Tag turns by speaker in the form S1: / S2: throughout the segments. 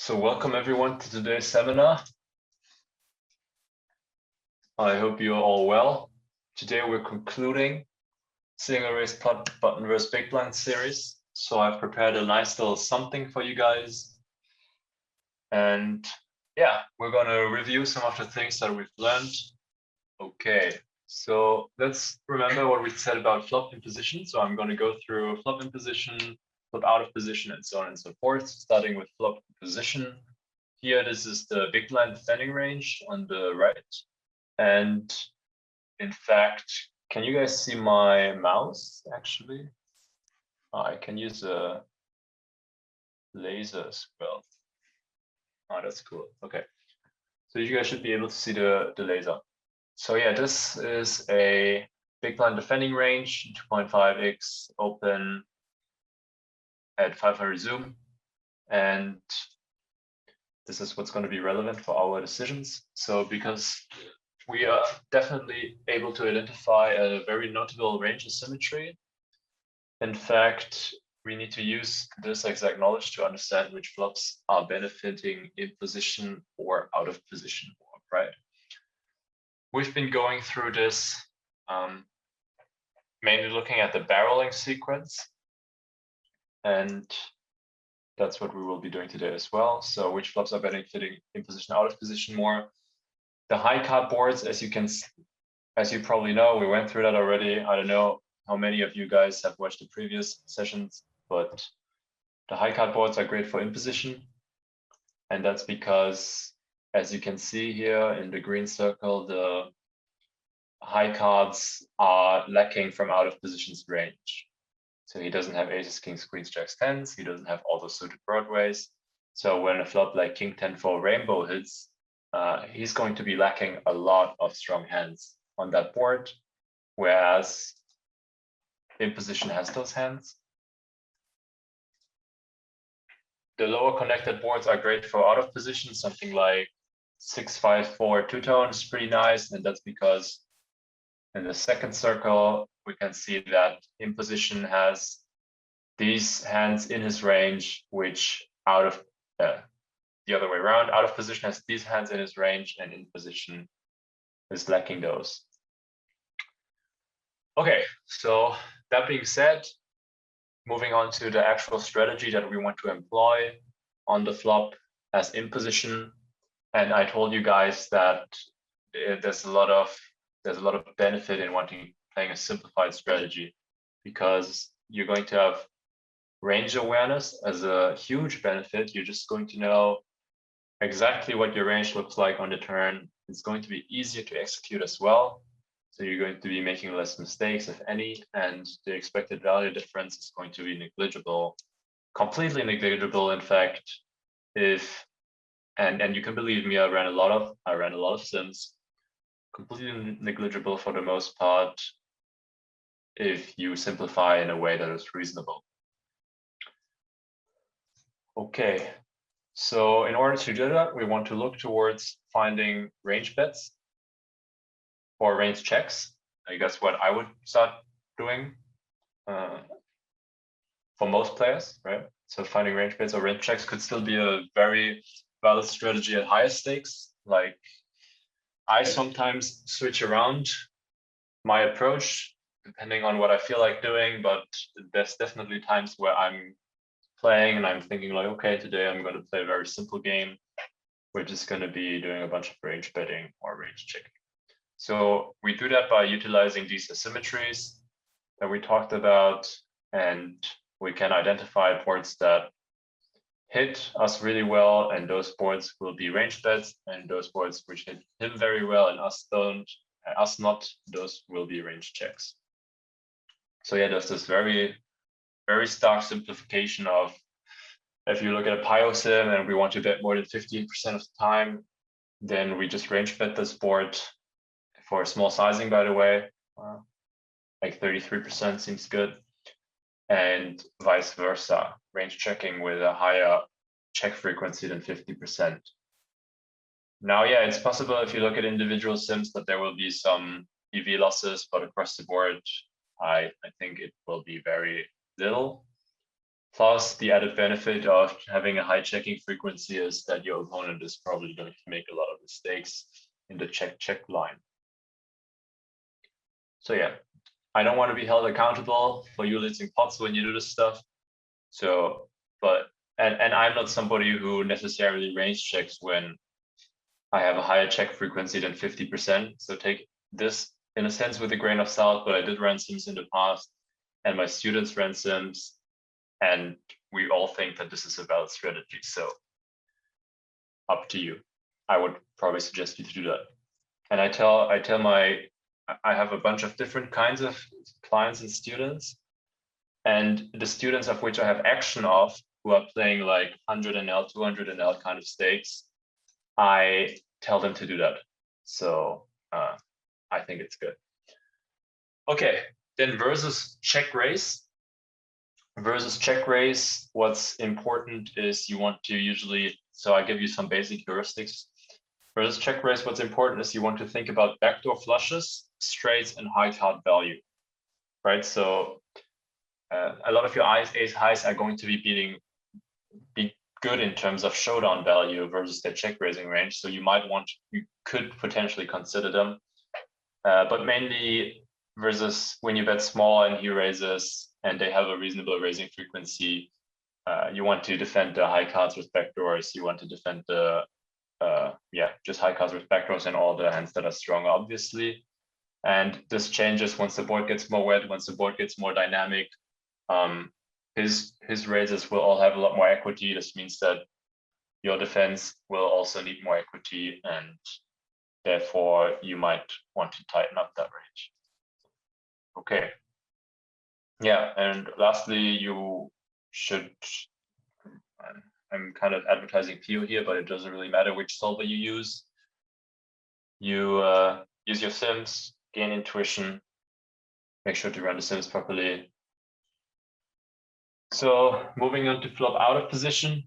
S1: So welcome everyone to today's seminar. I hope you're all well. Today we're concluding single raise pot button versus big blind series. So I've prepared a nice little something for you guys. And yeah, we're gonna review some of the things that we've learned. Okay, so let's remember what we said about flop in position. So I'm gonna go through flop in position, flop out of position, and so on and so forth, starting with flop in position. Here, this is the big blind defending range on the right. And in fact, can you guys see my mouse actually? I can use a laser as well. Oh, that's cool. Okay. So you guys should be able to see the laser. So yeah, this is a big blind defending range, 2.5x open at 500 zoom. And this is what's going to be relevant for our decisions. So because we are definitely able to identify a very notable range asymmetry. In fact, we need to use this exact knowledge to understand which flops are benefiting in position or out of position, right? We've been going through this mainly looking at the barreling sequence, and that's what we will be doing today as well. So which flops are benefiting in position, out of position more. The high card boards, as you probably know, we went through that already. I don't know how many of you guys have watched the previous sessions, but the high card boards are great for in position. And that's because, as you can see here in the green circle, the high cards are lacking from out of position's range. So he doesn't have aces, kings, queens, jacks, tens. He doesn't have all those suited broadways. So when a flop like king 10-4 rainbow hits, he's going to be lacking a lot of strong hands on that board, whereas in position has those hands. The lower connected boards are great for out of position, something like 6-5-4 two-tone is pretty nice, and that's because in the second circle we can see that in position has these hands in his range, which out of the other way around, out of position has these hands in his range, and in position is lacking those. Okay, so that being said, moving on to the actual strategy that we want to employ on the flop as in position. And I told you guys that there's a lot of benefit in playing a simplified strategy, because you're going to have range awareness as a huge benefit. You're just going to know exactly what your range looks like on the turn. It's going to be easier to execute as well. So you're going to be making less mistakes, if any, and the expected value difference is going to be negligible, completely negligible. In fact, and you can believe me, I ran a lot of sims, completely negligible for the most part if you simplify in a way that is reasonable. Okay, so in order to do that, we want to look towards finding range bets or range checks. I guess what I would start doing for most players, right? So finding range bets or range checks could still be a very valid strategy at higher stakes. Like, I sometimes switch around my approach depending on what I feel like doing, but there's definitely times where I'm playing and I'm thinking like, okay, today I'm going to play a very simple game. We're just going to be doing a bunch of range betting or range checking. So we do that by utilizing these asymmetries that we talked about, and we can identify boards that hit us really well, and those boards will be range bets, and those boards which hit him very well and us not, those will be range checks. So yeah, there's this very, very stark simplification of, if you look at a Pio sim and we want to bet more than 15% of the time, then we just range bet this board for small sizing, by the way. Like 33% seems good, and vice versa, range checking with a higher check frequency than 50%. Now, yeah, it's possible if you look at individual sims that there will be some EV losses, but across the board, I think it will be very little. Plus, the added benefit of having a high checking frequency is that your opponent is probably going to make a lot of mistakes in the check line. So yeah, I don't want to be held accountable for you losing pots when you do this stuff. So, and I'm not somebody who necessarily range checks when I have a higher check frequency than 50%. So take this in a sense with a grain of salt, but I did run sims in the past and my students ran sims, and we all think that this is a valid strategy. So up to you. I would probably suggest you to do that. And I have a bunch of different kinds of clients and students, and the students of which I have action of, who are playing like 100 NL, 200 NL kind of stakes, I tell them to do that. So I think it's good. Okay, then versus check raise. Versus check raise, what's important is you want to usually, so I give you some basic heuristics. Versus check raise, what's important is you want to think about backdoor flushes, straights, and high card value, right? So a lot of your ace highs are going to be good in terms of showdown value versus their check raising range. So you could potentially consider them, but mainly versus when you bet small and he raises and they have a reasonable raising frequency, you want to defend the high cards with backdoors. You want to defend the just high cards with backdoors and all the hands that are strong, obviously. And this changes once the board gets more wet, once the board gets more dynamic. His raises will all have a lot more equity. This means that your defense will also need more equity, and therefore you might want to tighten up that range. Okay. Yeah, and lastly, you should, I'm kind of advertising to you here, but it doesn't really matter which solver you use. You use your sims, gain intuition, make sure to run the sims properly. So moving on to flop out of position.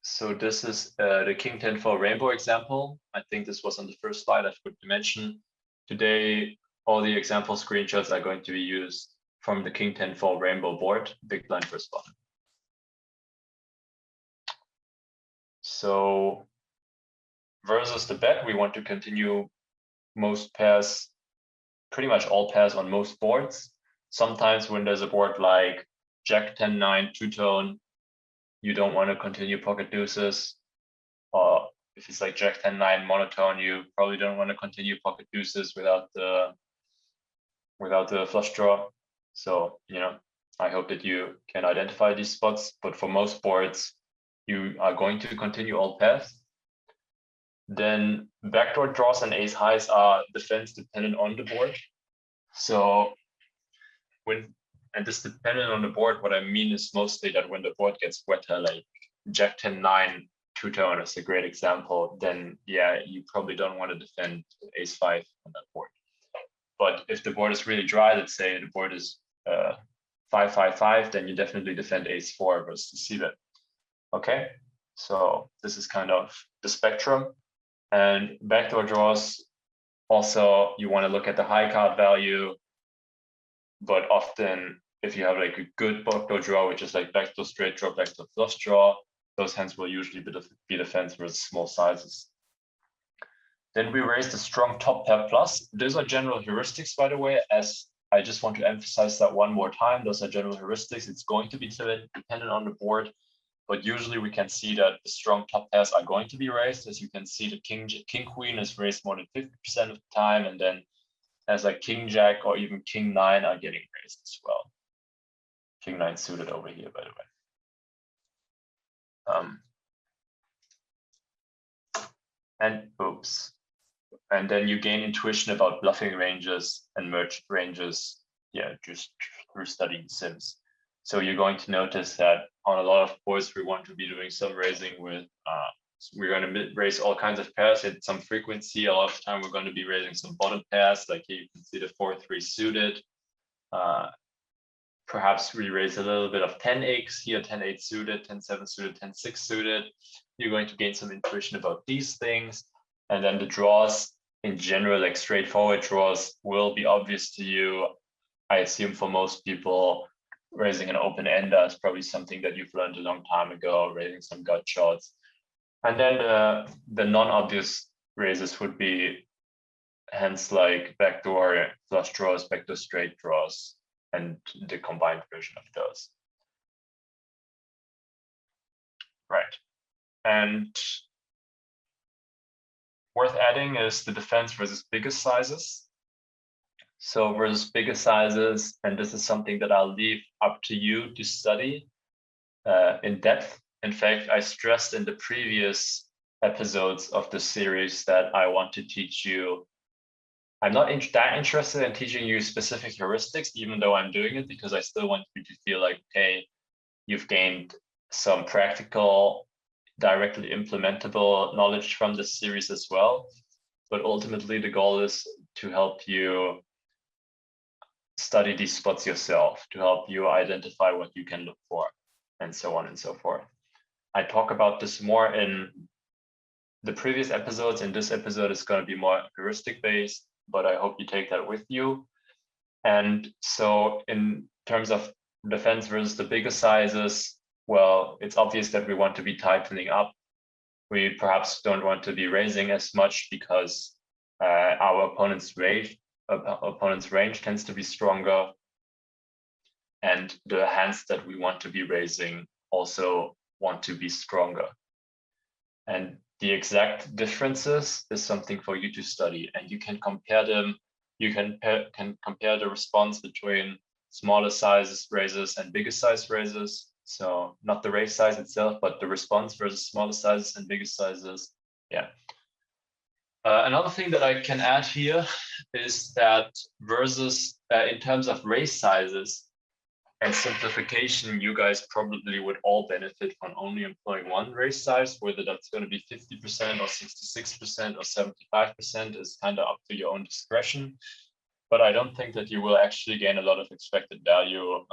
S1: So this is the King 10-4 rainbow example. I think this was on the first slide I forgot to mention. Today, all the example screenshots are going to be used from the King 10-4 rainbow board, big blind first button. So versus the bet, we want to continue most pairs, pretty much all pairs on most boards. Sometimes when there's a board like Jack 10-9 two-tone, you don't want to continue pocket deuces. Or if it's like Jack 10-9 monotone, you probably don't want to continue pocket deuces without the flush draw. So, I hope that you can identify these spots, but for most boards, you are going to continue all pairs. Then backdoor draws and ace highs are defense dependent on the board. So and this dependent on the board, what I mean is mostly that when the board gets wetter, like Jack 10-9 two-tone is a great example, then yeah, you probably don't want to defend ace 5 on that board. But if the board is really dry, let's say the board is 5-5-5, then you definitely defend ace 4 versus c-bet. Okay, so this is kind of the spectrum. And backdoor draws, also you want to look at the high card value, but often if you have like a good backdoor draw, which is like backdoor straight draw, backdoor flush draw, those hands will usually be defense versus small sizes. Then we raise the strong top pair plus. Those are general heuristics, by the way, as I just want to emphasize that one more time. Those are general heuristics. It's going to be dependent on the board, but usually we can see that the strong top pairs are going to be raised. As you can see, the king queen is raised more than 50% of the time, and then as like king jack or even king 9 are getting raised as well. King 9 suited over here, by the way. And then you gain intuition about bluffing ranges and merged ranges, just through studying sims. So you're going to notice that on a lot of boards, we want to be doing some raising with, we're going to raise all kinds of pairs at some frequency. A lot of time we're going to be raising some bottom pairs, like here you can see the 4-3 suited. Perhaps we raise a little bit of 10x here, 10-8 suited, 10-7 suited, 10-6 suited. You're going to gain some intuition about these things. And then the draws in general, like straightforward draws, will be obvious to you. I assume for most people, raising an open ender is probably something that you've learned a long time ago, raising some gut shots. And then the non-obvious raises would be hands like backdoor flush draws, backdoor straight draws, and the combined version of those. Right. And worth adding is the defense versus biggest sizes. So versus bigger sizes, and this is something that I'll leave up to you to study in depth. In fact, I stressed in the previous episodes of the series that I want to teach you. I'm not that interested in teaching you specific heuristics, even though I'm doing it, because I still want you to feel like, okay, you've gained some practical, directly implementable knowledge from this series as well. But ultimately, the goal is to help you study these spots yourself, to help you identify what you can look for, and so on and so forth. I talk about this more in the previous episodes. In this episode, it's going to be more heuristic based, but I hope you take that with you. And so in terms of defense versus the bigger sizes, well, it's obvious that we want to be tightening up. We perhaps don't want to be raising as much because our opponent's range tends to be stronger. And the hands that we want to be raising also want to be stronger. And the exact differences is something for you to study, and you can compare them. You can compare the response between smaller size raises and bigger size raises. So not the raise size itself, but the response versus smaller sizes and bigger sizes. Yeah. Another thing that I can add here is that versus in terms of raise sizes and simplification, you guys probably would all benefit from only employing one raise size, whether that's going to be 50% or 66% or 75% is kind of up to your own discretion. But I don't think that you will actually gain a lot of expected value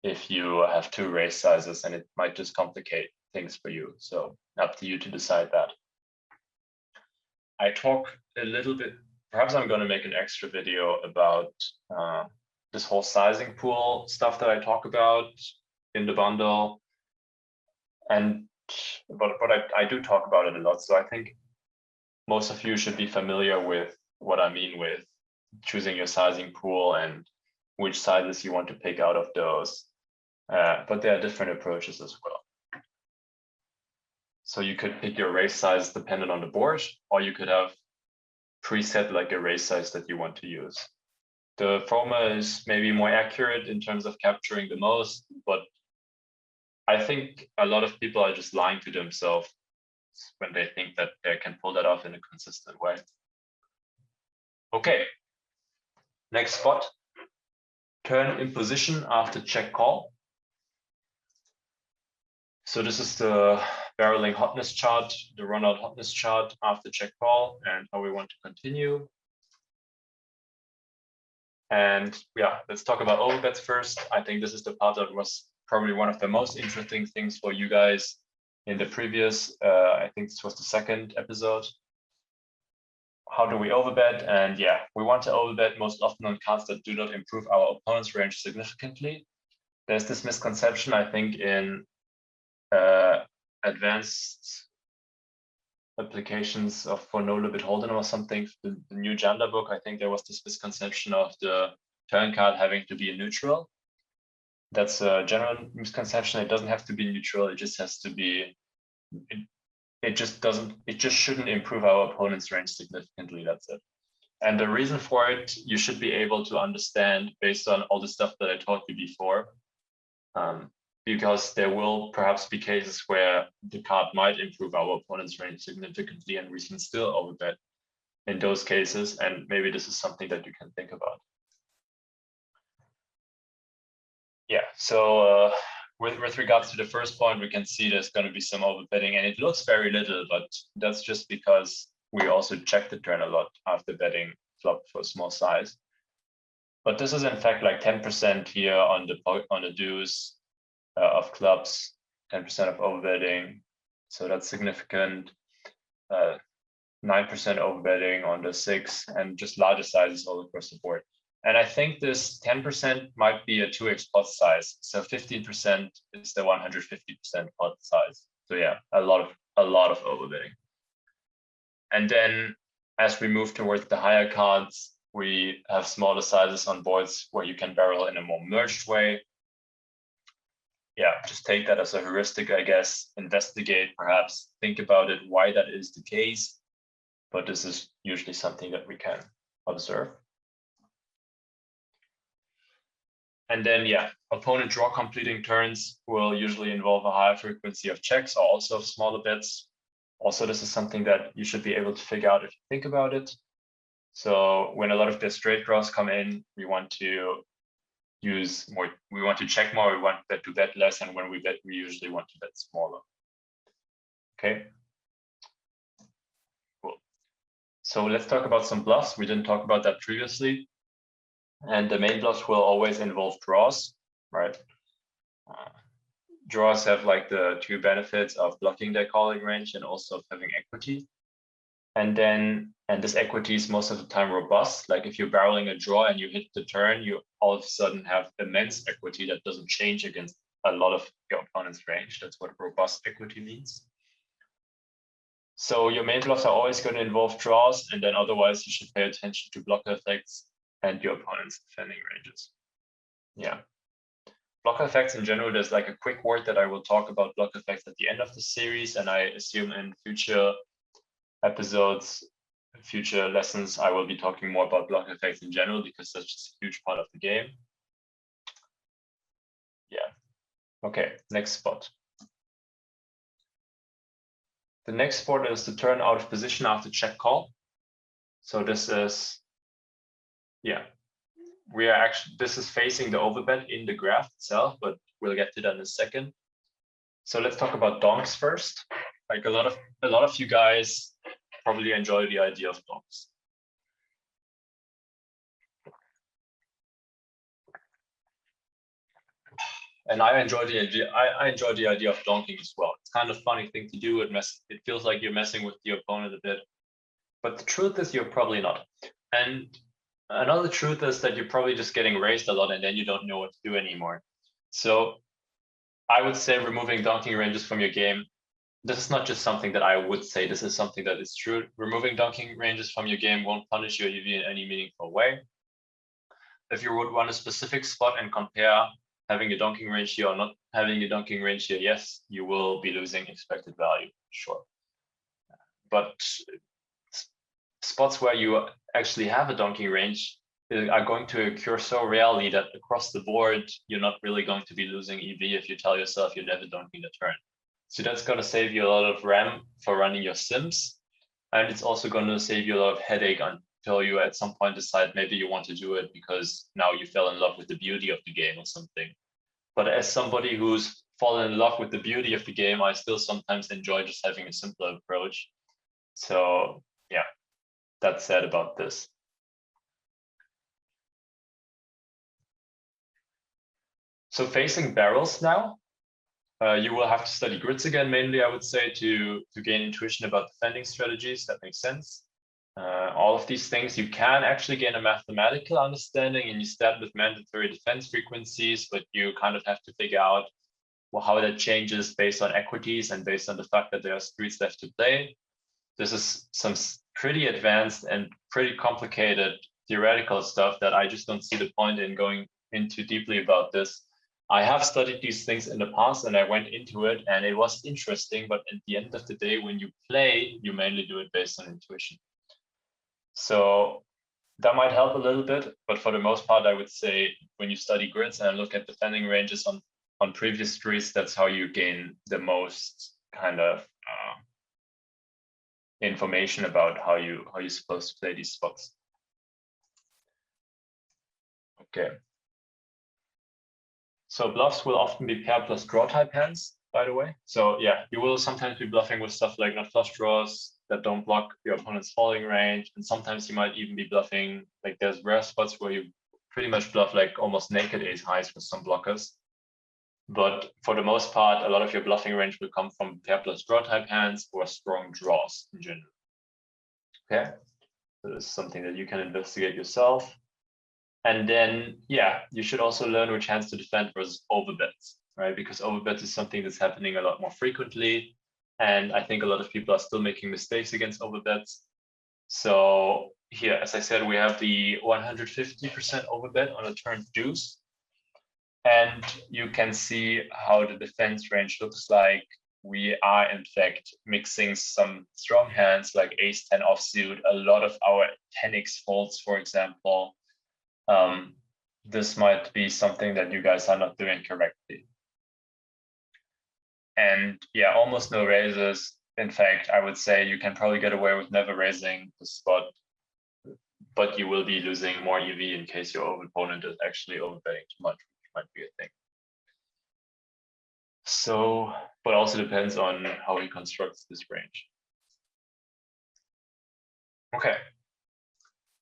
S1: if you have two raise sizes, and it might just complicate things for you. So up to you to decide that. I talk a little bit, perhaps I'm going to make an extra video about this whole sizing pool stuff that I talk about in the bundle. And but I do talk about it a lot. So I think most of you should be familiar with what I mean with choosing your sizing pool and which sizes you want to pick out of those. But there are different approaches as well. So you could pick your raise size dependent on the board, or you could have preset like a raise size that you want to use. The former is maybe more accurate in terms of capturing the most, but I think a lot of people are just lying to themselves when they think that they can pull that off in a consistent way. Okay, next spot, turn in position after check call. So this is the barreling hotness chart, the run out hotness chart after check call, and how we want to continue. And yeah, let's talk about overbets first. I think this is the part that was probably one of the most interesting things for you guys in the previous, I think this was the second episode. How do we overbet? And yeah, we want to overbet most often on cards that do not improve our opponent's range significantly. There's this misconception, I think, in advanced applications of for no limit hold'em or something, the new Janda book. I think there was this misconception of the turn card having to be a neutral. That's a general misconception. It doesn't have to be neutral. It just has to be. It just shouldn't improve our opponent's range significantly. That's it. And the reason for it, you should be able to understand based on all the stuff that I taught you before. Because there will perhaps be cases where the card might improve our opponent's range significantly and we can still overbet in those cases. And maybe this is something that you can think about. Yeah, so with regards to the first point, we can see there's going to be some overbetting, and it looks very little, but that's just because we also check the turn a lot after betting flop for small size. But this is in fact like 10% here on the deuce of clubs, 10% of overbetting. So that's significant. 9% overbetting on the 6, and just larger sizes all across the board. And I think this 10% might be a 2x pot size. So 15% is the 150% pot size. So yeah, a lot of overbetting. And then as we move towards the higher cards, we have smaller sizes on boards where you can barrel in a more merged way. Yeah, just take that as a heuristic, I guess, investigate, perhaps think about it, why that is the case. But this is usually something that we can observe. And then, yeah, opponent draw completing turns will usually involve a higher frequency of checks or also of smaller bets. Also, this is something that you should be able to figure out if you think about it. So when a lot of the straight draws come in, we want to use more, we want to check more, we want to bet less, and when we bet, we usually want to bet smaller. Okay. Cool. So let's talk about some bluffs. We didn't talk about that previously. And the main bluffs will always involve draws, right? Draws have like the two benefits of blocking their calling range and also of having equity. And this equity is most of the time robust. Like if you're barreling a draw and you hit the turn, you all of a sudden have immense equity that doesn't change against a lot of your opponent's range. That's what robust equity means. So your main bluffs are always going to involve draws, and then otherwise you should pay attention to blocker effects and your opponent's defending ranges. Yeah. Blocker effects in general, there's like a quick word that I will talk about block effects at the end of the series, and I assume in future episodes, future lessons, I will be talking more about block effects in general because that's just a huge part of the game. Yeah. Okay, next spot. The next spot is the turn out of position after check call. So this is, yeah, we are actually, this is facing the overbet in the graph itself, but we'll get to that in a second. So let's talk about donks first. Like a lot of you guys probably enjoy the idea of donks. And I enjoy the idea of donking as well. It's kind of a funny thing to do. It feels like you're messing with the opponent a bit. But the truth is you're probably not. And another truth is that you're probably just getting raised a lot and then you don't know what to do anymore. So I would say removing donking ranges from your game. This is not just something that I would say, this is something that is true. Removing donking ranges from your game won't punish your EV in any meaningful way. If you would run a specific spot and compare having a donking range here or not having a donking range here, yes, you will be losing expected value, sure. But spots where you actually have a donking range are going to occur so rarely that across the board, you're not really going to be losing EV if you tell yourself you're never donking the turn. So that's going to save you a lot of RAM for running your sims. And it's also going to save you a lot of headache until you at some point decide maybe you want to do it because now you fell in love with the beauty of the game or something. But as somebody who's fallen in love with the beauty of the game, I still sometimes enjoy just having a simpler approach. So yeah, that's said about this. So facing barrels now, you will have to study grids again, mainly, I would say, to gain intuition about defending strategies. That makes sense. All of these things, you can actually gain a mathematical understanding, and you start with mandatory defense frequencies, but you kind of have to figure out how that changes based on equities and based on the fact that there are streets left to play. This is some pretty advanced and pretty complicated theoretical stuff that I just don't see the point in going into deeply about this. I have studied these things in the past and I went into it and it was interesting, but at the end of the day, when you play, you mainly do it based on intuition. So that might help a little bit, but for the most part, I would say when you study grids and look at defending ranges on previous streets, that's how you gain the most kind of information about how you're supposed to play these spots. Okay. So bluffs will often be pair plus draw type hands, by the way. So yeah, you will sometimes be bluffing with stuff like not flush draws that don't block your opponent's falling range. And sometimes you might even be bluffing, like there's rare spots where you pretty much bluff like almost naked ace highs with some blockers. But for the most part, a lot of your bluffing range will come from pair plus draw type hands or strong draws in general. Okay, so this is something that you can investigate yourself. And then, yeah, you should also learn which hands to defend versus overbets, right? Because overbets is something that's happening a lot more frequently. And I think a lot of people are still making mistakes against overbets. So here, as I said, we have the 150% overbet on a turn deuce. And you can see how the defense range looks like. We are, in fact, mixing some strong hands like ace-10 offsuit, a lot of our 10x folds, for example. This might be something that you guys are not doing correctly. And yeah, almost no raises. In fact, I would say you can probably get away with never raising the spot, but you will be losing more EV in case your opponent is actually overbetting too much, which might be a thing. So, but also depends on how he constructs this range. Okay.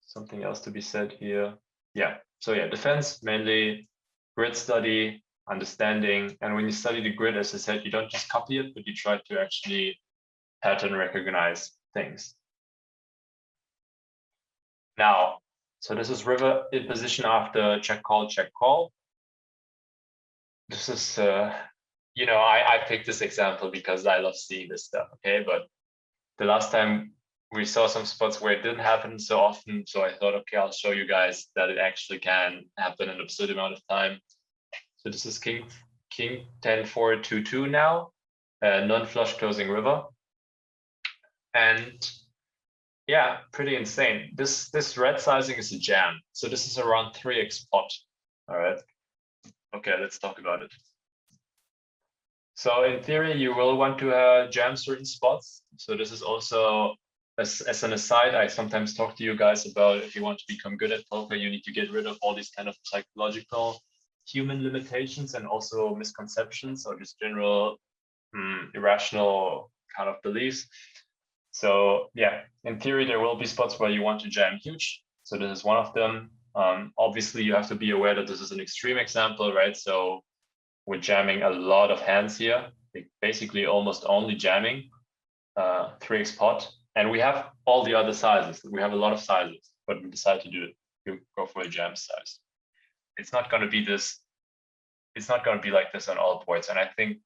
S1: Something else to be said here. Yeah. So yeah, defense mainly, grid study, understanding. And when you study the grid, as I said, you don't just copy it, but you try to actually pattern recognize things. Now, so this is river in position after check call, check call. This is, you know, I picked this example because I love seeing this stuff, okay? But the last time we saw some spots where it didn't happen so often, so I thought, okay, I'll show you guys that it actually can happen in an absurd amount of time. So this is king 10 4 2 2 now, non-flush closing river, and yeah, pretty insane. This red sizing is a jam, so this is around 3x pot. All right, okay, let's talk about it. So in theory, you will want to jam certain spots. So this is also, as an aside, I sometimes talk to you guys about if you want to become good at poker, you need to get rid of all these kind of psychological human limitations and also misconceptions or just general irrational kind of beliefs. So yeah, in theory, there will be spots where you want to jam huge. So this is one of them. Obviously, you have to be aware that this is an extreme example, right? So we're jamming a lot of hands here, basically almost only jamming 3x pot. And we have all the other sizes. We have a lot of sizes, but we decide to do it. We go for a jam size. It's not going to be this. It's not going to be like this on all boards. And I think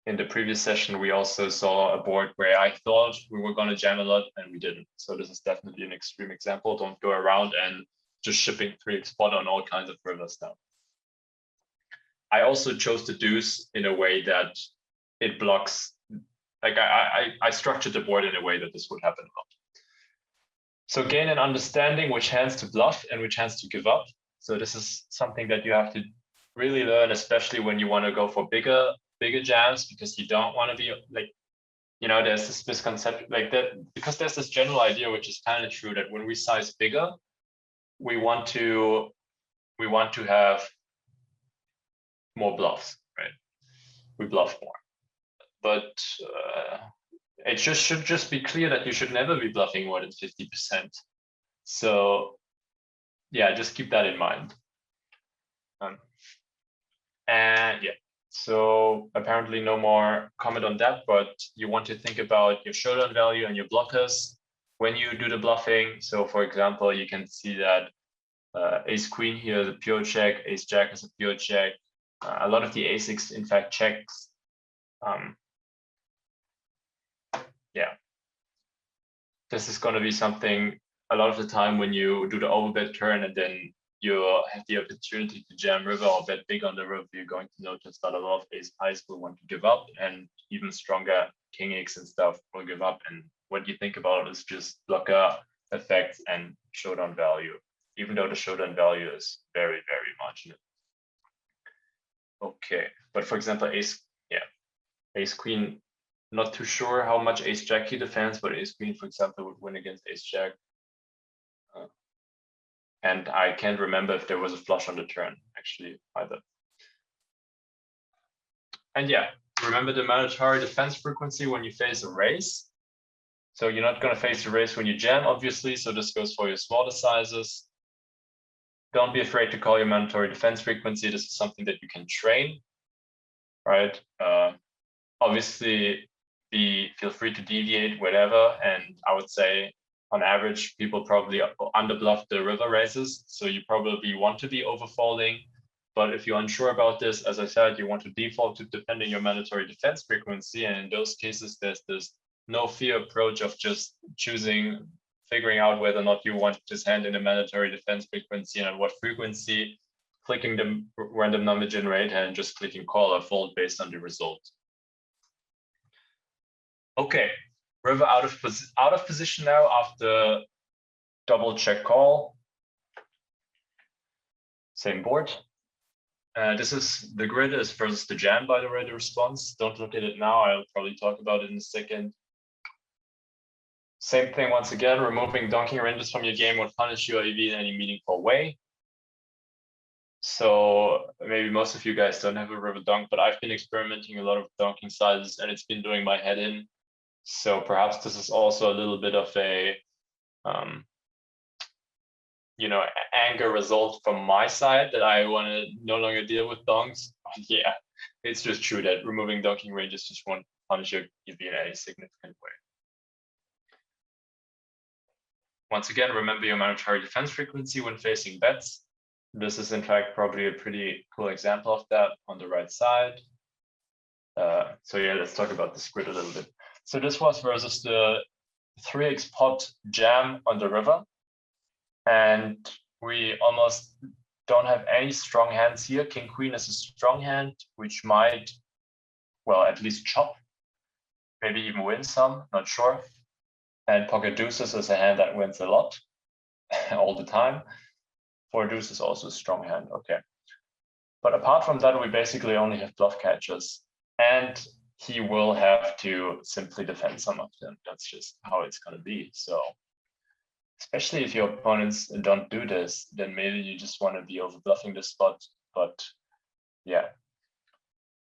S1: in the previous session, we also saw a board where I thought we were going to jam a lot and we didn't. So this is definitely an extreme example. Don't go around and just shipping 3x pot on all kinds of rivers now. I also chose the deuce in a way that it blocks, like I structured the board in a way that this would happen a lot. So gain an understanding which hands to bluff and which hands to give up. So this is something that you have to really learn, especially when you want to go for bigger jams, because you don't want to be like, you know, there's this misconception like that, because there's this general idea, which is kind of true, that when we size bigger, we want to have more bluffs, right? We bluff more. But it should just be clear that you should never be bluffing more than 50%. So yeah, just keep that in mind. And yeah, so apparently no more comment on that, but you want to think about your showdown value and your blockers when you do the bluffing. So for example, you can see that ace queen here is a pure check, ace jack is a pure check. A lot of the aces, in fact, checks. Yeah, this is going to be something a lot of the time when you do the overbet turn and then you have the opportunity to jam river or bet big on the river, you're going to notice that a lot of ace highs will want to give up, and even stronger king x and stuff will give up. And what you think about is just blocker effects and showdown value, even though the showdown value is very, very marginal. Okay, but for example, ace queen, not too sure how much ace jack he defends, but ace queen, for example, would win against ace jack. And I can't remember if there was a flush on the turn, actually, either. And yeah, remember the mandatory defense frequency when you face a raise. So you're not going to face a raise when you jam, obviously. So this goes for your smaller sizes. Don't be afraid to call your mandatory defense frequency. This is something that you can train, right? Obviously, feel free to deviate, whatever. And I would say on average, people probably underbluff the river raises. So you probably want to be overfolding. But if you're unsure about this, as I said, you want to default to defending your mandatory defense frequency. And in those cases, there's this no fear approach of just figuring out whether or not you want this hand in a mandatory defense frequency and at what frequency, clicking the random number generator and just clicking call or fold based on the result. Okay, river out of position now after double check call. Same board. This is the grid is versus the jam, by the way, the response. Don't look at it now. I'll probably talk about it in a second. Same thing once again, removing donking ranges from your game would punish your EV in any meaningful way. So maybe most of you guys don't have a river donk, but I've been experimenting a lot of donking sizes and it's been doing my head in. So perhaps this is also a little bit of a, anger result from my side that I want to no longer deal with donks. Yeah, it's just true that removing donking ranges just won't punish your EV in any significant way. Once again, remember your mandatory defense frequency when facing bets. This is in fact probably a pretty cool example of that on the right side. So yeah, let's talk about this grid a little bit. So this was versus the 3x pot jam on the river. And we almost don't have any strong hands here. King Queen is a strong hand, which might, well, at least chop, maybe even win some, not sure. And pocket deuces is a hand that wins a lot all the time. Four deuce is also a strong hand, okay. But apart from that, we basically only have bluff catches. And he will have to simply defend some of them. That's just how it's going to be. So especially if your opponents don't do this, then maybe you just want to be over bluffing the spot. But yeah,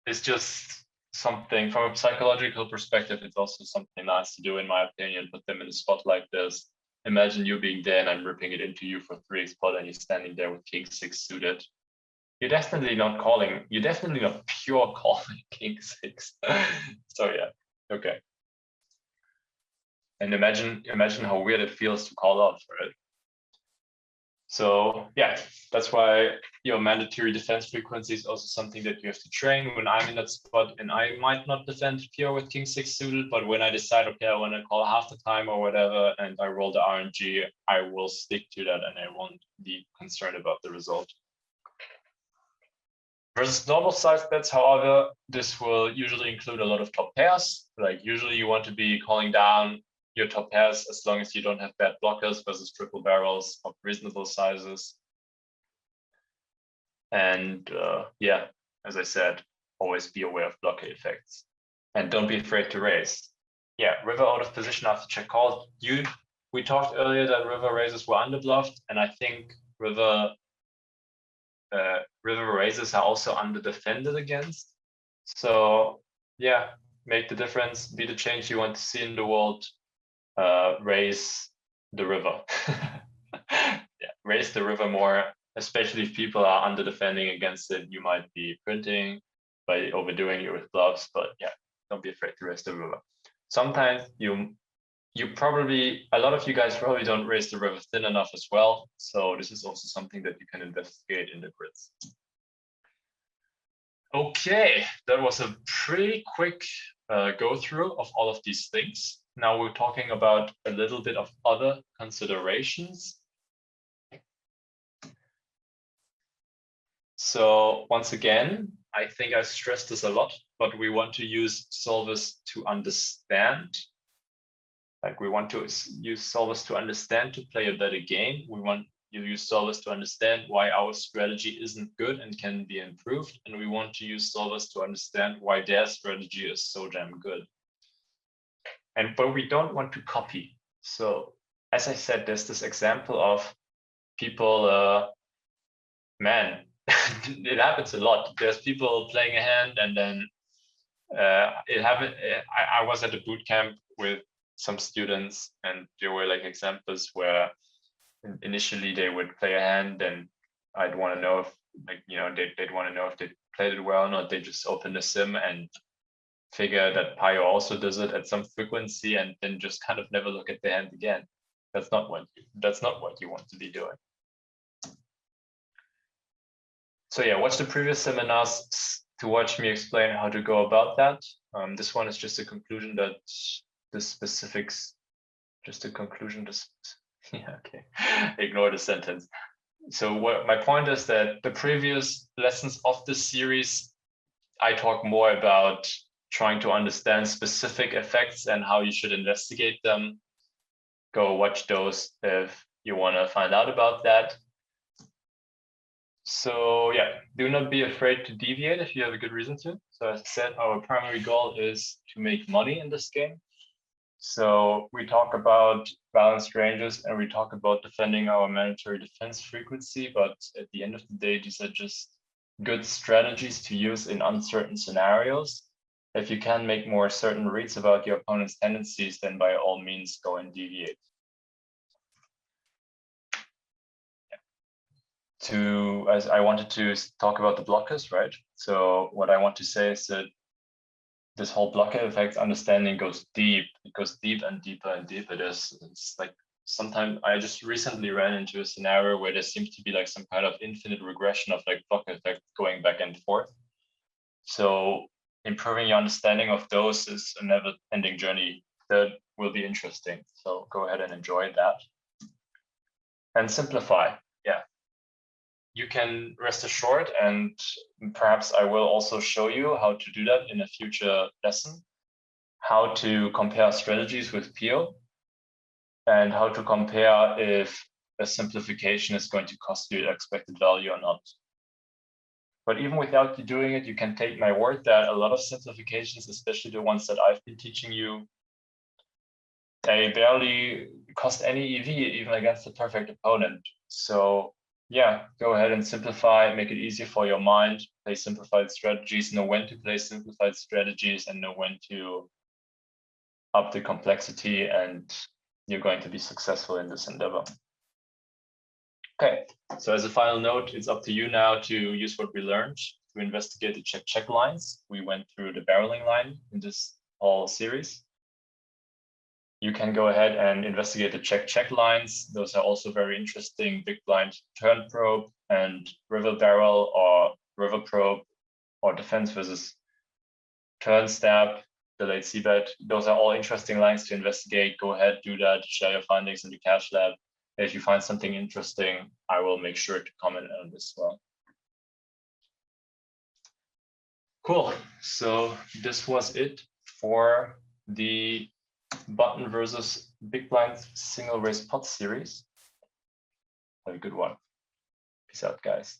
S1: it's just something from a psychological perspective. It's also something nice to do, in my opinion. Put them in a spot like this. Imagine you being there and I'm ripping it into you for 3x pot and you're standing there with king 6 suited. You're definitely not calling. You're definitely not pure calling king 6. So yeah, okay. And imagine how weird it feels to call off, right? So yeah, that's why your mandatory defense frequency is also something that you have to train. When I'm in that spot and I might not defend pure with king 6 suited, but when I decide, okay, I want to call half the time or whatever, and I roll the RNG, I will stick to that and I won't be concerned about the result. Versus normal size bets, however, this will usually include a lot of top pairs. Like usually you want to be calling down your top pairs as long as you don't have bad blockers versus triple barrels of reasonable sizes. And yeah, as I said, always be aware of blocker effects. And don't be afraid to raise. Yeah, river out of position after check call. We talked earlier that river raises were underbluffed, and I think river raises are also underdefended against. So yeah, make the difference, be the change you want to see in the world. Raise the river. Yeah, raise the river more, especially if people are under defending against it. You might be printing by overdoing it with bluffs, but yeah, don't be afraid to raise the river. Sometimes you probably, a lot of you guys probably don't raise the river thin enough as well. So this is also something that you can investigate in the grids. Okay, that was a pretty quick go through of all of these things. Now we're talking about a little bit of other considerations. So once again, I think I stressed this a lot, but we want to use solvers to understand. Like we want to use solvers to understand to play a better game. We want you use solvers to understand why our strategy isn't good and can be improved. And we want to use solvers to understand why their strategy is so damn good. But we don't want to copy. So as I said, there's this example of people, man, it happens a lot. There's people playing a hand and then it happened. I was at a boot camp with some students and there were like examples where initially they would play a hand and I'd want to know if they'd want to know if they played it well or not. They just open the sim and figure that Pio also does it at some frequency and then just kind of never look at the hand again. That's not what you want to be doing. So yeah, watch the previous seminars to watch me explain how to go about that. This one is just a conclusion that the specifics, just a conclusion. Yeah, okay, ignore the sentence. So what my point is that the previous lessons of this series, I talk more about trying to understand specific effects and how you should investigate them. Go watch those if you want to find out about that. So yeah, do not be afraid to deviate if you have a good reason to. So as I said, our primary goal is to make money in this game. So we talk about balanced ranges and we talk about defending our mandatory defense frequency, but at the end of the day, these are just good strategies to use in uncertain scenarios. If you can make more certain reads about your opponent's tendencies, then by all means go and deviate. As I wanted to talk about the blockers, right? So what I want to say is that this whole blocker effect understanding goes deep. It goes deep and deeper and deeper. It's like sometimes I just recently ran into a scenario where there seems to be like some kind of infinite regression of like blocker effect going back and forth. So improving your understanding of those is a never-ending journey that will be interesting. So go ahead and enjoy that. And simplify. Yeah. You can rest assured, and perhaps I will also show you how to do that in a future lesson, how to compare strategies with PO, and how to compare if a simplification is going to cost you expected value or not. But even without you doing it, you can take my word that a lot of simplifications, especially the ones that I've been teaching you, they barely cost any EV, even against a perfect opponent. So yeah, go ahead and simplify, make it easier for your mind, play simplified strategies, know when to play simplified strategies and know when to up the complexity, and you're going to be successful in this endeavor. Okay, so as a final note, it's up to you now to use what we learned to investigate the check-check lines. We went through the barreling line in this whole series. You can go ahead and investigate the check-check lines. Those are also very interesting. Big blind turn probe and river barrel or river probe, or defense versus turn stab, delayed c-bet. Those are all interesting lines to investigate. Go ahead, do that, share your findings in the cash lab. If you find something interesting, I will make sure to comment on this as well. Cool, so this was it for the button versus big blind single raise pot series. Have a good one. Peace out, guys.